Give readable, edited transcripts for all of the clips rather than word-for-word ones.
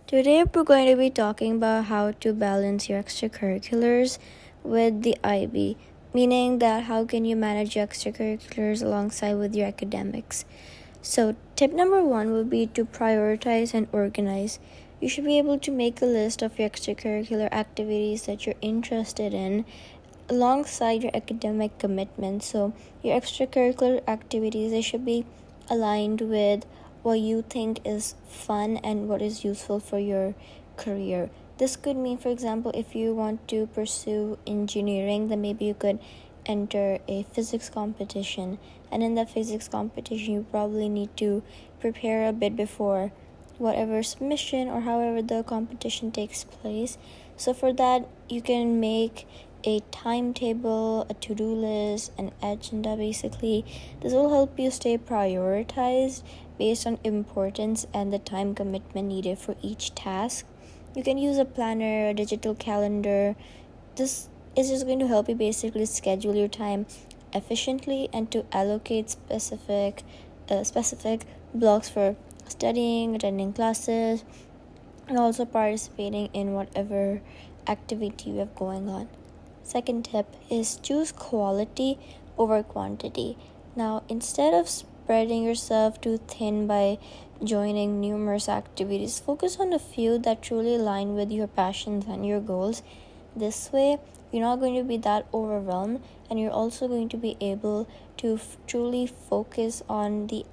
Today, we're going to be talking about how to balance your extracurriculars with the IB, meaning that how can you manage your extracurriculars alongside with your academics. So, tip number one would be to prioritize and organize. You should be able to make a list of your extracurricular activities that you're interested in alongside your academic commitments. So, your extracurricular activities, they should be aligned with what you think is fun and what is useful for your career. This could mean, for example, if you want to pursue engineering, then maybe you could enter a physics competition. And in that physics competition, you probably need to prepare a bit before whatever submission or however the competition takes place. So for that, you can make a timetable, a to-do list, an agenda basically. This will help you stay prioritized based on importance and the time commitment needed for each task. You can use a planner, a digital calendar. This is just going to help you basically schedule your time efficiently and to allocate specific blocks for studying, attending classes, and also participating in whatever activity you have going on. Second tip is choose quality over quantity. Now, instead of spreading yourself too thin by joining numerous activities, focus on a few that truly align with your passions and your goals. This way, you're not going to be that overwhelmed, and you're also going to be able to truly focus on the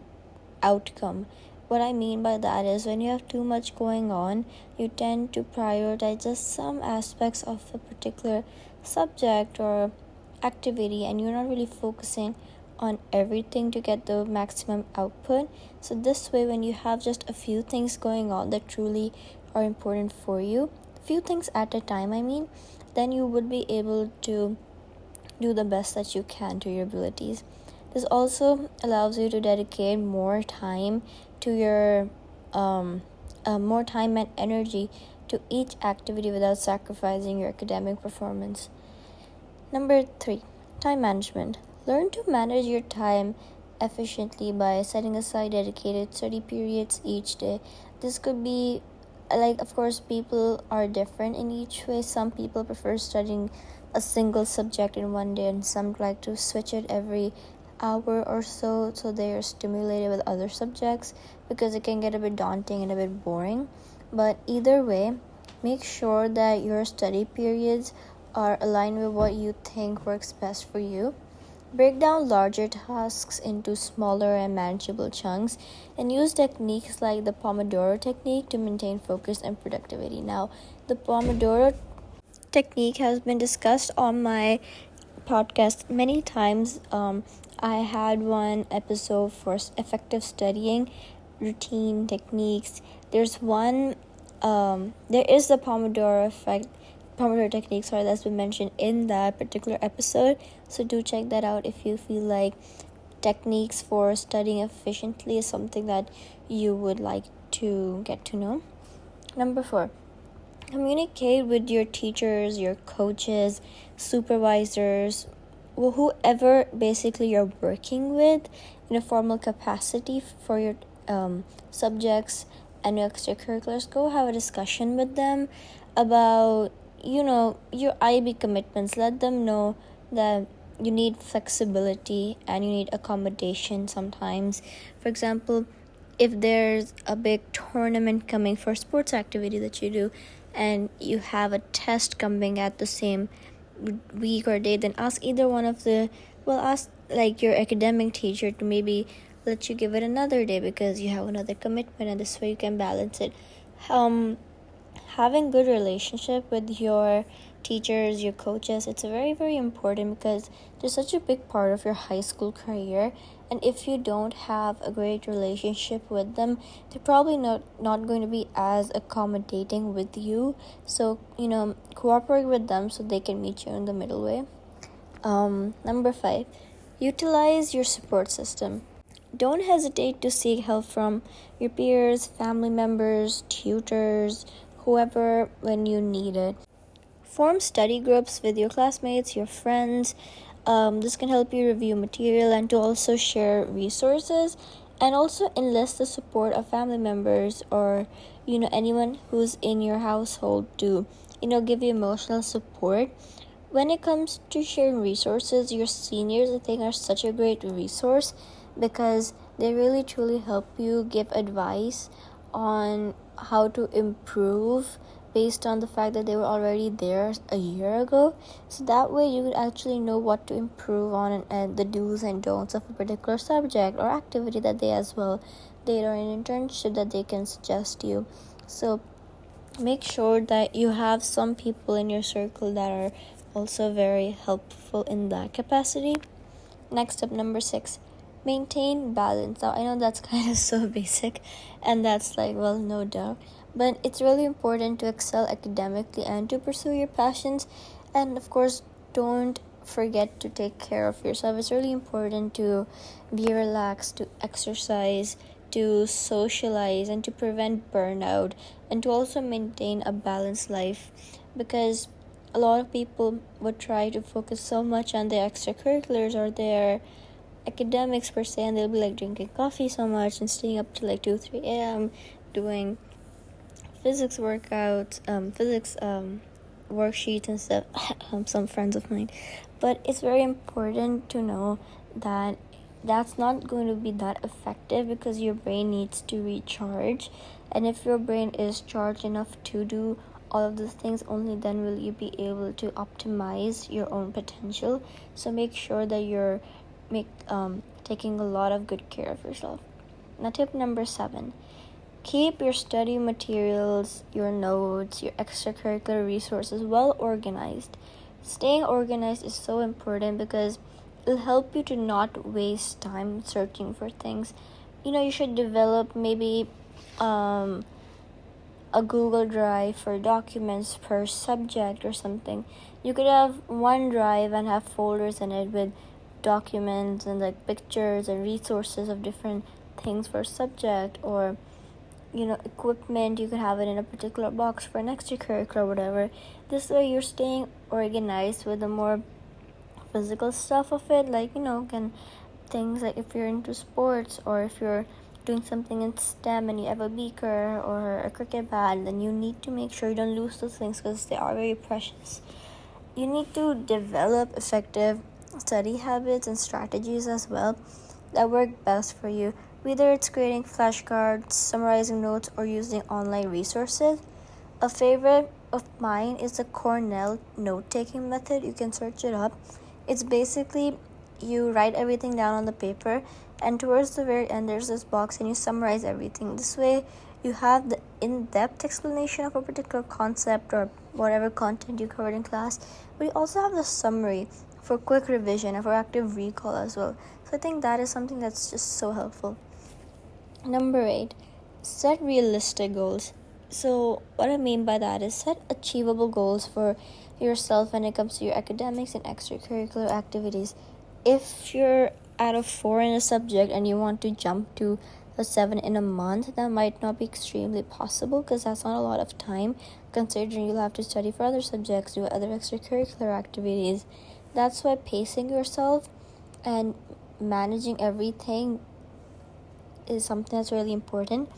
outcome. What I mean by that is when you have too much going on, you tend to prioritize just some aspects of a particular subject or activity, and you're not really focusing on everything to get the maximum output. So this way, when you have just a few things going on that truly are important for you, few things at a time, then you would be able to do the best that you can to your abilities. This also allows you to dedicate more time to your more time and energy to each activity without sacrificing your academic performance. Number 3, time management. Learn to manage your time efficiently by setting aside dedicated study periods each day. This could be of course, people are different in each way. Some people prefer studying a single subject in one day, and some like to switch it every hour or so they are stimulated with other subjects, because it can get a bit daunting and a bit boring. But either way, make sure that your study periods are aligned with what you think works best for you. Break down larger tasks into smaller and manageable chunks, and use techniques like the Pomodoro technique to maintain focus and productivity. Now, the Pomodoro technique has been discussed on my podcast many times. I had one episode for effective studying, routine techniques. There is the Pomodoro technique, that's been mentioned in that particular episode. So do check that out if you feel like techniques for studying efficiently is something that you would like to get to know. Number 4, communicate with your teachers, your coaches, supervisors, whoever basically you're working with in a formal capacity for your subjects and your extracurriculars. Go have a discussion with them about your IB commitments. Let them know that you need flexibility and you need accommodation sometimes. For example, if there's a big tournament coming for sports activity that you do, and you have a test coming at the same week or day, then ask either one of your academic teacher to maybe let you give it another day because you have another commitment, and this way you can balance it. Having good relationship with your teachers, your coaches, it's very, very important because they're such a big part of your high school career. And if you don't have a great relationship with them, they're probably not going to be as accommodating with you. So, cooperate with them so they can meet you in the middle way. Number 5, utilize your support system. Don't hesitate to seek help from your peers, family members, tutors, whoever when you need it. Form study groups with your classmates, your friends. This can help you review material and to also share resources And also enlist the support of family members or anyone who's in your household to give you emotional support. When it comes to sharing resources, your seniors, I think, are such a great resource because they really truly help you give advice on how to improve based on the fact that they were already there a year ago. So that way you would actually know what to improve on and the do's and don'ts of a particular subject or activity that they as well did, or an internship that they can suggest you. So make sure that you have some people in your circle that are also very helpful in that capacity. Next up, number 6, maintain balance. Now I know that's kind of so basic, and that's like, well, no doubt, but it's really important to excel academically and to pursue your passions. And of course, don't forget to take care of yourself. It's really important to be relaxed, to exercise, to socialize, and to prevent burnout, and to also maintain a balanced life, because a lot of people would try to focus so much on their extracurriculars or their academics per se, and they'll be like drinking coffee so much and staying up to like 2-3 a.m. doing physics workouts, physics worksheets and stuff. Some friends of mine. But it's very important to know that that's not going to be that effective, because your brain needs to recharge, and if your brain is charged enough to do all of these things, only then will you be able to optimize your own potential. So make sure that you're taking a lot of good care of yourself. Now, tip number 7, keep your study materials, your notes, your extracurricular resources well organized. Staying organized is so important because it'll help you to not waste time searching for things. You should develop maybe a Google Drive for documents per subject or something. You could have one drive and have folders in it with documents and like pictures and resources of different things for subject, or equipment. You could have it in a particular box for an extracurricular or whatever. This way you're staying organized with the more physical stuff of it, like things like if you're into sports, or if you're doing something in STEM and you have a beaker or a cricket bat, then you need to make sure you don't lose those things because they are very precious. You need to develop effective study habits and strategies as well that work best for you, whether it's creating flashcards, summarizing notes, or using online resources. A favorite of mine is the Cornell note-taking method. You can search it up. It's basically you write everything down on the paper, and towards the very end there's this box and you summarize everything. This way you have the in-depth explanation of a particular concept or whatever content you covered in class, but you also have the summary for quick revision and for active recall as well. So I think that is something that's just so helpful. Number 8, set realistic goals. So what I mean by that is set achievable goals for yourself when it comes to your academics and extracurricular activities. If you're out of 4 in a subject and you want to jump to a 7 in a month, that might not be extremely possible, because that's not a lot of time, considering you'll have to study for other subjects, do other extracurricular activities. That's why pacing yourself and managing everything is something that's really important.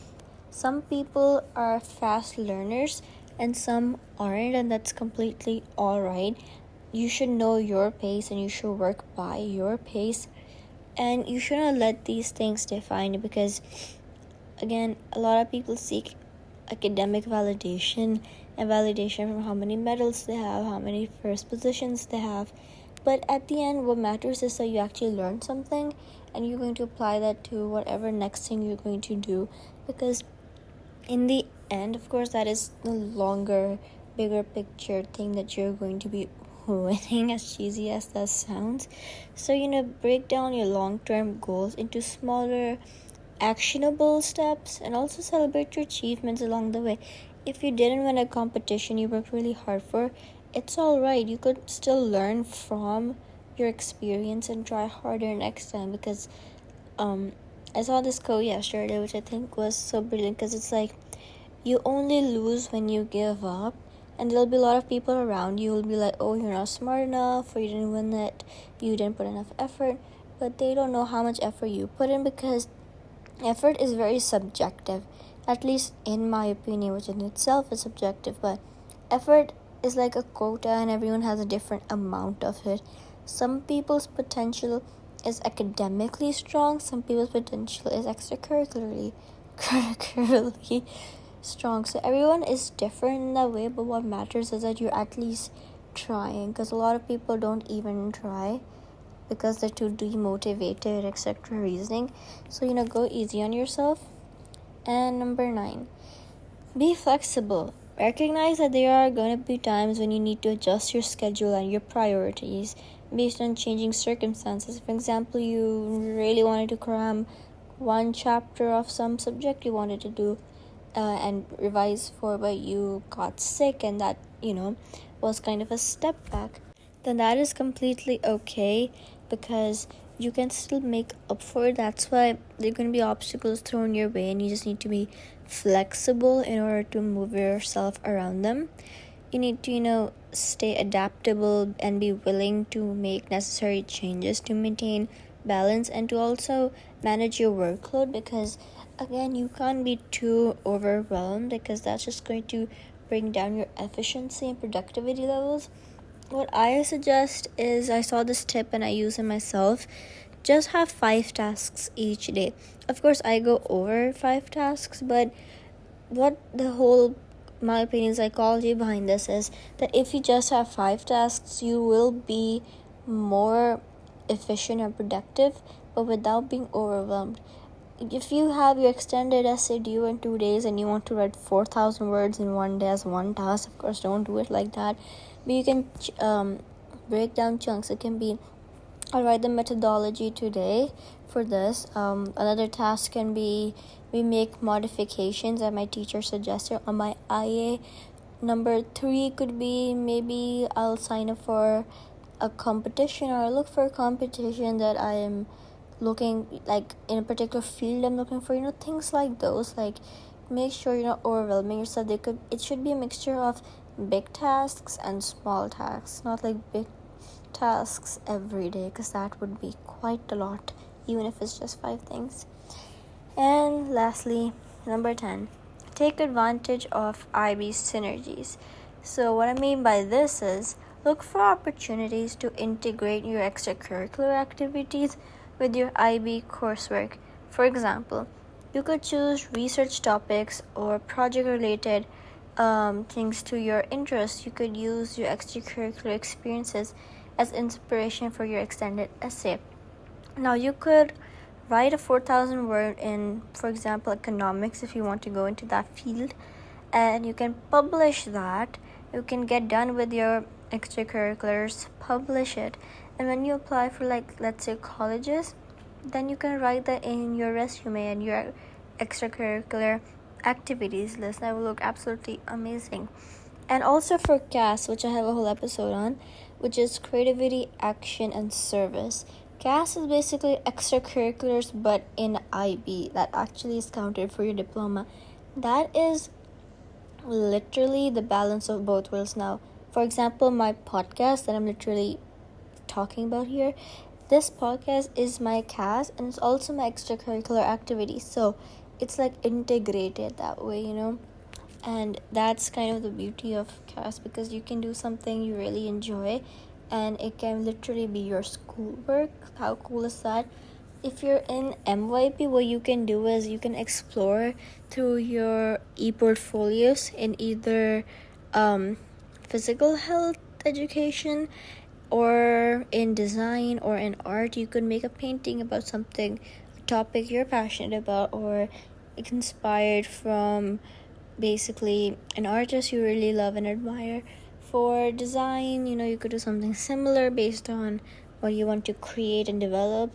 Some people are fast learners and some aren't, and that's completely alright. You should know your pace and you should work by your pace, and you shouldn't let these things define you, because again, a lot of people seek academic validation and validation from how many medals they have, how many first positions they have. But at the end, what matters is that you actually learn something and you're going to apply that to whatever next thing you're going to do, because in the end, of course, that is the longer, bigger picture thing that you're going to be winning, as cheesy as that sounds. So, break down your long-term goals into smaller, actionable steps, and also celebrate your achievements along the way. If you didn't win a competition you worked really hard for, it's alright. You could still learn from your experience and try harder next time, because I saw this quote yesterday, which I think was so brilliant, because it's like, you only lose when you give up, and there'll be a lot of people around you who'll be like, oh, you're not smart enough, or you didn't win it, you didn't put enough effort, but they don't know how much effort you put in, because Effort is very subjective, at least in my opinion, which in itself is subjective, but effort is like a quota and everyone has a different amount of it. Some people's potential is academically strong, some people's potential is extracurricularly curricularly strong. So everyone is different in that way, but what matters is that you're at least trying, because a lot of people don't even try because they're too demotivated, etc. reasoning. So go easy on yourself. And number 9, be flexible. Recognize that there are going to be times when you need to adjust your schedule and your priorities based on changing circumstances. For example, you really wanted to cram one chapter of some subject you wanted to do and revise for, but you got sick and that was kind of a step back. Then that is completely okay, because you can still make up for it. That's why there are going to be obstacles thrown your way and you just need to be flexible in order to move yourself around them. You need to stay adaptable and be willing to make necessary changes to maintain balance and to also manage your workload, because again, you can't be too overwhelmed, because that's just going to bring down your efficiency and productivity levels. What I suggest is, I saw this tip and I use it myself. Just have 5 tasks each day. Of course, I go over 5 tasks, but what my opinion, psychology behind this is that if you just have 5 tasks, you will be more efficient and productive, but without being overwhelmed. If you have your extended essay due in 2 days and you want to write 4,000 words in one day as one task, of course, don't do it like that. But you can break down chunks. It can be, I'll write the methodology today for this. Another task can be, we make modifications that my teacher suggested on my IA. Number 3 could be, maybe I'll sign up for a competition, or look for a competition that I am looking, like in a particular field I'm looking for, things like those. Like, make sure you're not overwhelming yourself. It should be a mixture of big tasks and small tasks, not like big tasks every day, because that would be quite a lot, even if it's just 5 things. And lastly, number 10, take advantage of IB synergies. So what I mean by this is, look for opportunities to integrate your extracurricular activities with your IB coursework. For example, you could choose research topics or project-related things to your interests. You could use your extracurricular experiences as inspiration for your extended essay. Now, you could write a 4,000 word in, for example, economics, if you want to go into that field, and you can publish that. You can get done with your extracurriculars, publish it, and when you apply for, like, let's say colleges, then you can write that in your resume and your extracurricular activities list. That will look absolutely amazing. And also for CAS, which I have a whole episode on, which is creativity, action, and service. CAS is basically extracurriculars, but in IB, that actually is counted for your diploma. That is literally the balance of both worlds. Now, for example, my podcast that I'm literally talking about here, this podcast is my CAS and it's also my extracurricular activity. So it's like integrated that way, and that's kind of the beauty of CAS, because you can do something you really enjoy and it can literally be your schoolwork. How cool is that? If you're in MYP, what you can do is you can explore through your e-portfolios in either physical health education or in design or in art. You could make a painting about something, a topic you're passionate about, or inspired from basically an artist you really love and admire. For design, you could do something similar based on what you want to create and develop.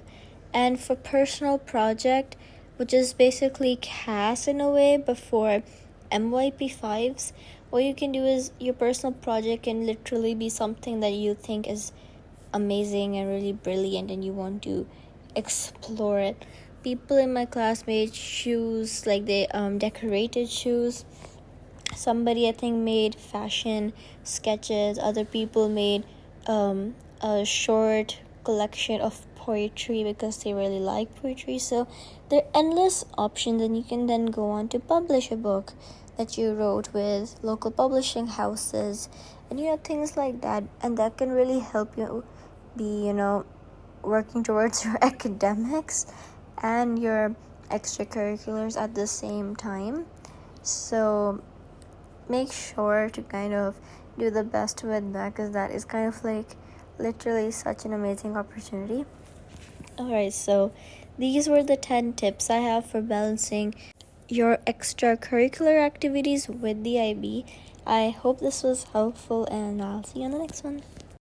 And for personal project, which is basically CAS in a way, but for MYP 5s, what you can do is your personal project can literally be something that you think is amazing and really brilliant and you want to explore it. People in my class made shoes, like they decorated shoes. Somebody, I think, made fashion sketches. Other people made a short collection of poetry because they really like poetry. So there are endless options, and you can then go on to publish a book that you wrote with local publishing houses, and things like that. And that can really help you be working towards your academics and your extracurriculars at the same time. So make sure to kind of do the best with that, because that is kind of like literally such an amazing opportunity. Alright, so these were the 10 tips I have for balancing your extracurricular activities with the IB. I hope this was helpful, and I'll see you on the next one.